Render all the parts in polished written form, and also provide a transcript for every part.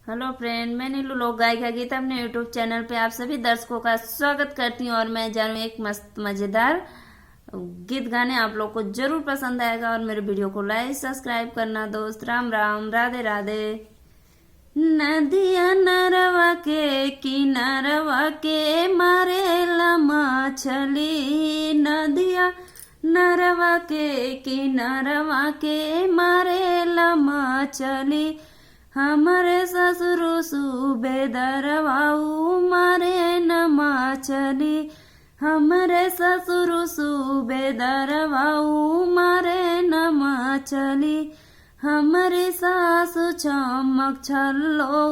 Hello friend, मैं नीलू लोक गायिका गीत अपने यूट्यूब चैनल पे आप सभी दर्शकों का स्वागत करती हूँ। और मैं जानू एक मस्त मजेदार गीत गाने आप लोग को जरूर पसंद आएगा। और मेरे वीडियो को लाइक सब्सक्राइब करना दोस्त। राम राम, राधे राधे। नदिया नरवा के किनारवा के मारेला मछली, नदिया नरवा के किनारवा के मारेला मछली। हमारे ससुर सूबेदारवाऊ मारे न मछली, हमारे ससुर सूबेदारवाऊ मारे न मछली। हमारी सासु चमक छल्लो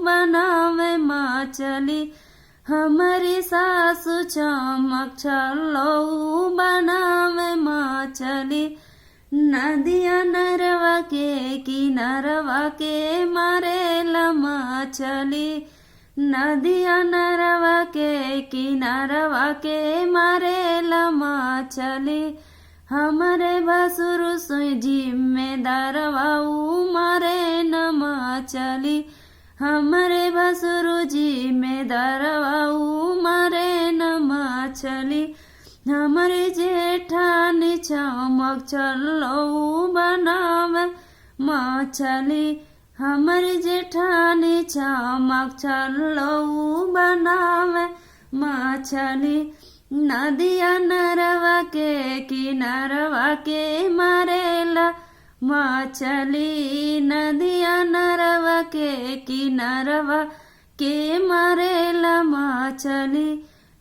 बनावे मछली, हमारी सासु चमक छल्लो बनावे मछली। नदिया नरवा के किनारवा के मारेला मछली, नदिया नरवा के किनारवा के मारेला मछली। हमारे भसुर सोई जिम्मेदारवाऊ मारे न मछली, हमारे भसुर जिम्मेदारवाऊ मारे न मछली। हमारे जेठानी चमक छल्लो बनावे मछली, हमारे जेठानी चमक छल्लो बनावे मछली। नदिया नरवा के किनारवा के मारेला मछली, नदिया नरवा के किनारवा के मारेला मछली।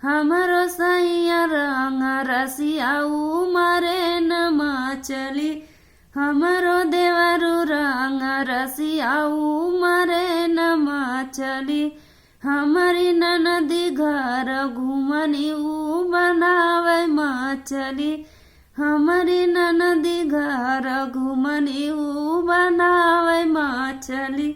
हमारो सैया रंग रसियाऊ मारे न मछली, हमारो देवरू रंग रसियाऊ मारे न मछली। हमारी ननदी घर घुमनी ऊ बनावे मछली, हमारी ननदी घर घुमनी ऊ बनावे मछली।